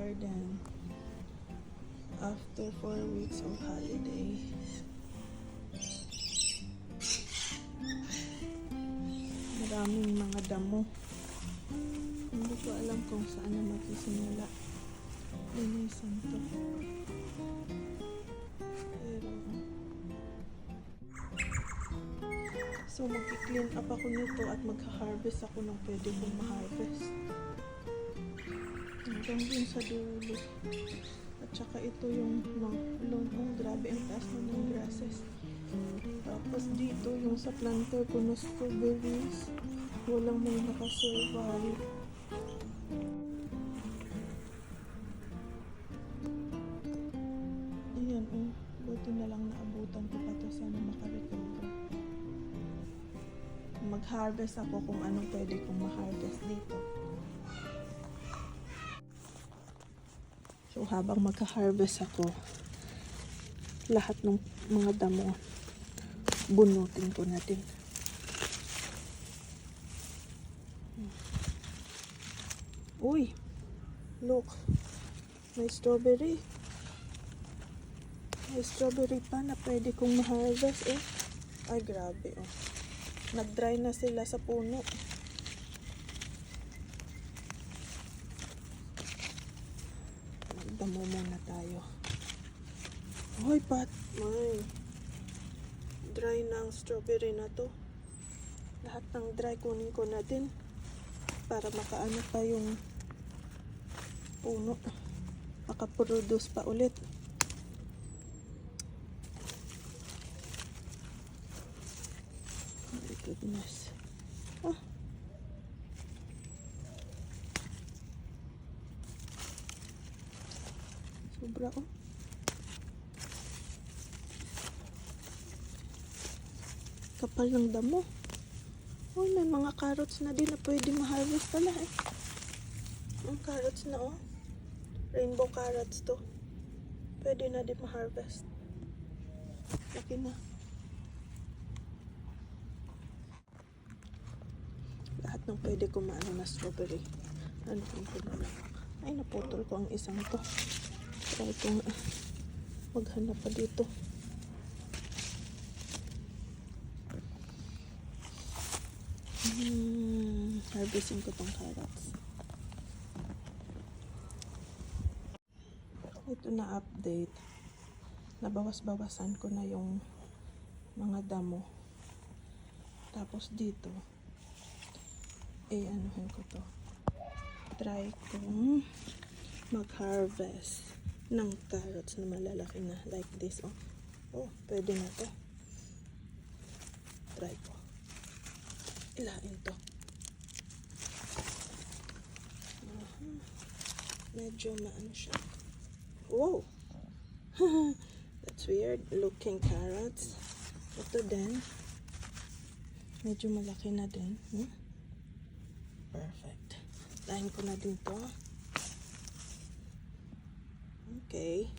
garden after 4 weeks of holiday. Maraming mga damo. Hindi ko alam kung saan na magsisimula linisan to. Pero so mag-clean up ako nito at magha-harvest ako ng pwede kong ma-harvest. Hanggang dun sa dulo. At saka ito yung lawn. Oh, grabe ang taas na ng grasses. Tapos dito yung sa planter ko na strawberries. Walang may nakasurvive. Ayan, oh. Buti na lang naabutan ko pa to. Sana makarecover. Mag-harvest ako kung anong pwede kong ma-harvest dito. So habang magka-harvest ako, lahat ng mga damo bunutin ko natin. Uy, look, may strawberry. May strawberry pa na pwede kong ma-harvest eh. Ay grabe oh. Nag-dry na sila sa puno. Magdamo muna tayo. Hoy, Pat. May. Dry na ang strawberry na to. Lahat ng dry kunin ko na din. Para makaano pa yung puno. Makaproduce pa ulit. My goodness. Ah. Sobra oh. Kapal ng damo. Oh, may mga carrots na din na pwede ma-harvest pala eh. Ang carrots na oh. Rainbow carrots to. Pwede na din ma-harvest. Laki na. Lahat ng pwede ko maano na strawberry. Ano ko na lang. Ay, naputol ko ang isang to. Try ko nga. Maghanap pa dito. Harvesting ko tong carrots. Ito na update. Nabawas-bawasan ko na yung mga damo. Tapos dito, anuhin ko to. Try kong mag-harvest ng carrots na malalaki na like this. Oh, oh pwede na to. Try ko. Ilain to. Medyo maano siya. Wow! That's weird looking carrots. Ito din. Medyo malaki na din. Perfect. Lain ko na din to. Okay.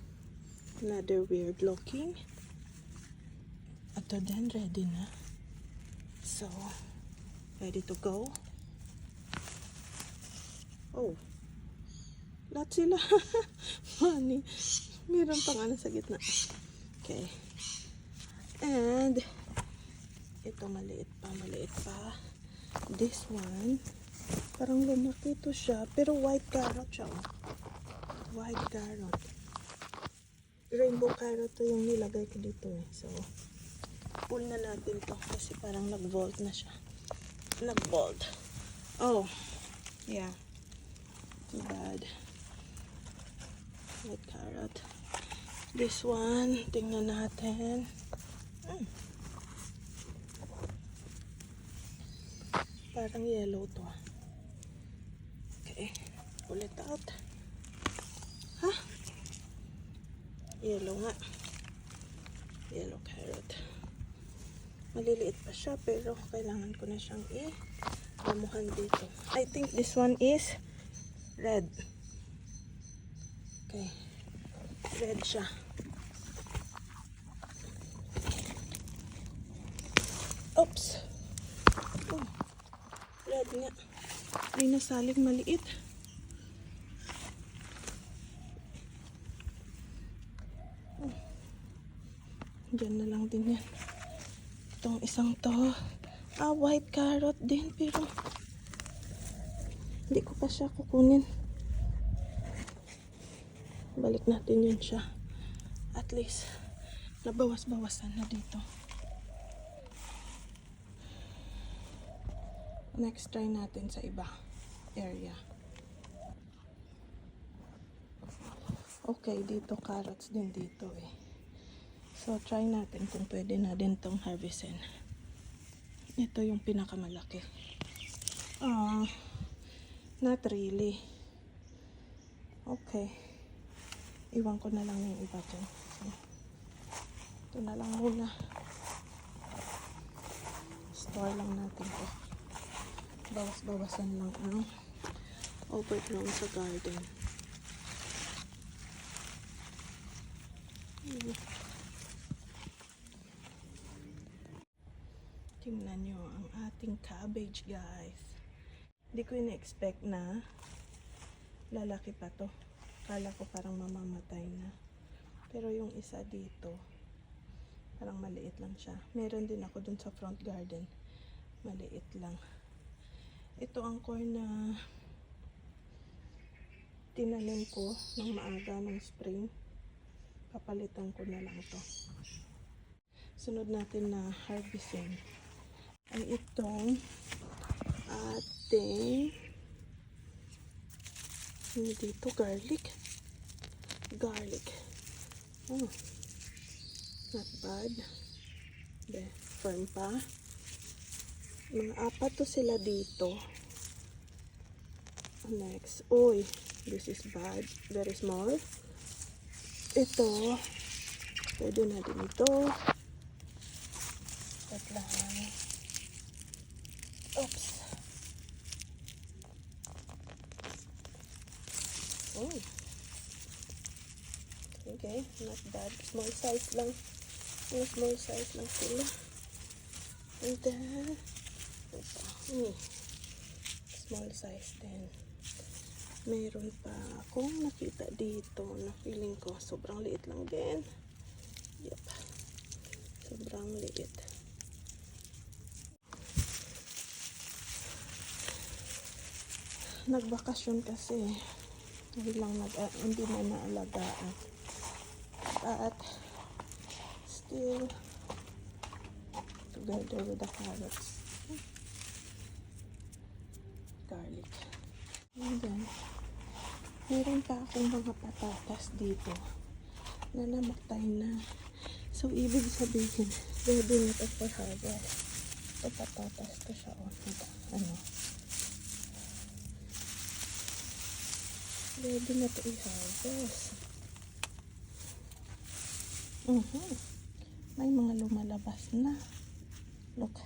Another weird looking. Ito din ready na. So, ready to go. Oh. Lahat sila. Funny. Meron pang ano sa gitna. Okay. And, ito maliit pa. This one, parang lumaki to siya. Pero white carrot siya. Oh. White carrot. Rainbow carrot to yung nilagay ko dito eh. So, pull na natin to kasi parang nag-volt na siya. Nag-volt. Oh. Yeah. Too bad. White carrot. This one, tingnan natin. Parang yellow to. Okay. Pull it out. Ha? Yellow nga. Yellow carrot. Maliliit pa siya pero kailangan ko na siyang i-damuhan dito. I think this one is red. Okay. Red siya. Oops. Oh. Red nga. May nasaling maliit. Diyan na lang din yan. Itong isang to. White carrot din. Pero hindi ko pa siya kukunin. Balik natin yun siya. At least, nabawas-bawasan na dito. Next, try natin sa iba area. Okay, dito carrots din dito eh. So, try natin kung pwede na din tong harvestin. Ito yung pinakamalaki. Not really. Okay. Iwan ko na lang yung iba dyan. So, ito na lang muna. Store lang natin to. Bawas-bawasan lang ang overgrown sa garden. Tingnan nyo ang ating cabbage, guys. Hindi ko ina-expect na lalaki pa to. Kala ko parang mamamatay na. Pero yung isa dito, parang maliit lang siya. Meron din ako dun sa front garden. Maliit lang. Ito ang corn na tinanim ko ng maaga ng spring. Papalitan ko na lang to. Sunod natin na harvesting ay itong ating dito garlic. Oh, not bad. Firm pa. Mga 4 to sila dito. Next, this is bad. Very small. Ito, pwede na din ito. Wait lang. Oops. Okay, not bad. Small size lang. Small size lang sila. And then, small size din. Mayroon pa akong nakita dito na feeling ko sobrang liit lang din. Yep. Sobrang liit. Nagbakasyon kasi. Hindi na naalagaan. But still together with the carrots, garlic, and then meron pa akong mga patatas dito na namatay na. So ibig sabihin ready na ito for harvest. Ito patatas to siya. Ready na ito i-harvest. May mga lumalabas na. Look.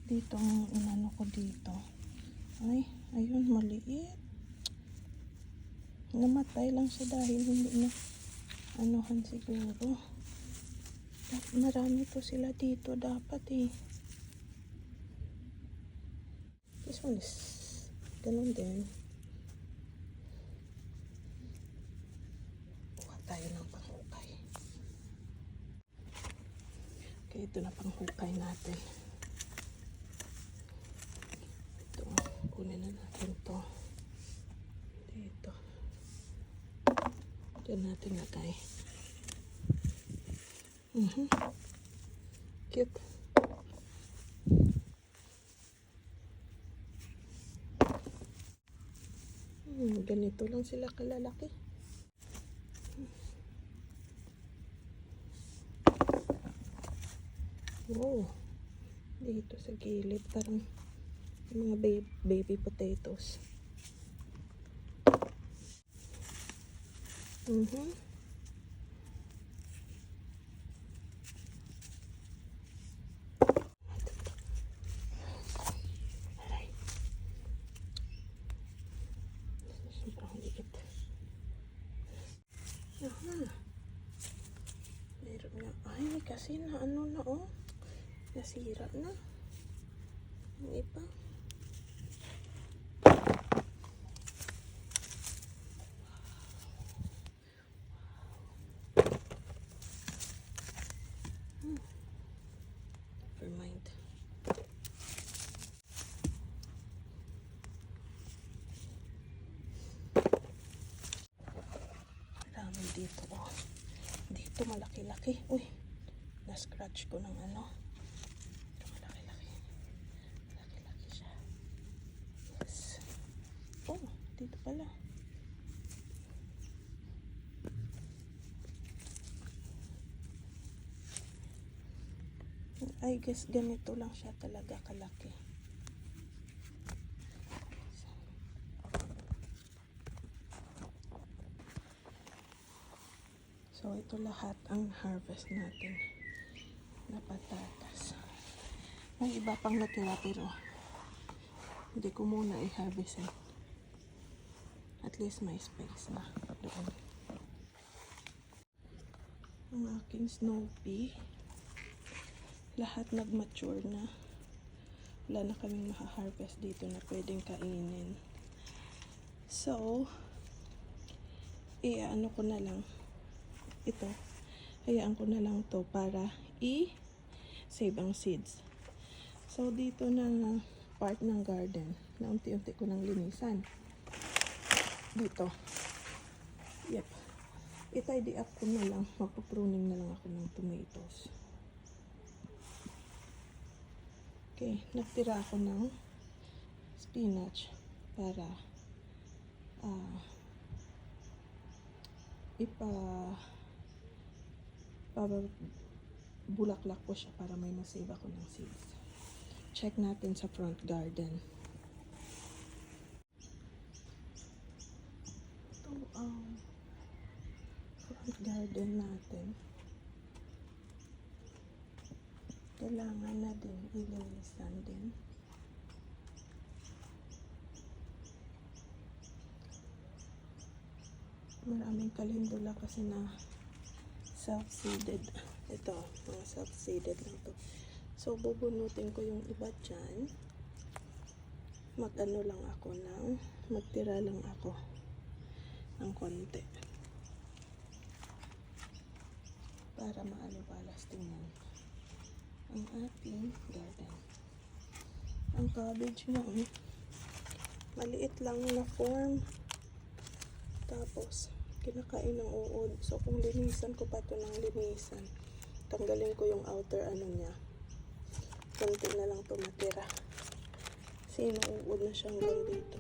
Dito ang inano ko dito. Ayun, maliit. Namatay lang siya dahil hindi na anuhan siguro. Marami po sila dito dapat eh. This one is ganun din. Tayo ng panghukay. Okay, ito na panghukay natin. Ito, kunin na natin to. Dito. Diyan natin lagay. Cute. Ganito lang sila kalalaki. Wow, dito sa gilid parang mga baby potatoes. Sobrang liit. Meron nga. Kasi na ano na nasira na. Yung iba. malaki. Uy, na-scratch ko ng ano. Ito, malaki-laki. Malaki-laki siya. Yes. Oh, dito pala. I guess ganito lang siya talaga kalaki. So, ito lahat ang harvest natin na patatas. May iba pang natira pero hindi ko muna i-harvestin. At least may space na doon. Ang aking snow pea, lahat nag-mature na. Wala na kaming makaharvest dito na pwedeng kainin. So, ano ko na lang ito. Hayaan ko na lang to para i-save ang seeds. So, dito na part ng garden na unti-unti ko nang linisan. Dito. Yep. I-tidy up ko na lang. Magpo-pruning na lang ako ng tomatoes. Okay. Nagtira ako ng spinach para bulaklak ko siya para may masave ako ng seeds. Check natin sa front garden. Ito ang front garden natin. Kailangan na din ilinisan din. Maraming kalendula kasi na self-seeded. Ito, mga self-seeded lang to. So, bubunutin ko yung iba dyan. Mag-ano lang ako ng, magtira lang ako ng konti. Para maaliwalas tingnan ang ating garden. Ang cabbage nga, maliit lang na form. Tapos, kinakain ng uod. So, kung linisan ko pa ito ng linisan, tanggalin ko yung outer ano niya. Konti na lang ito matira. Kasi nauud na siya hanggang dito.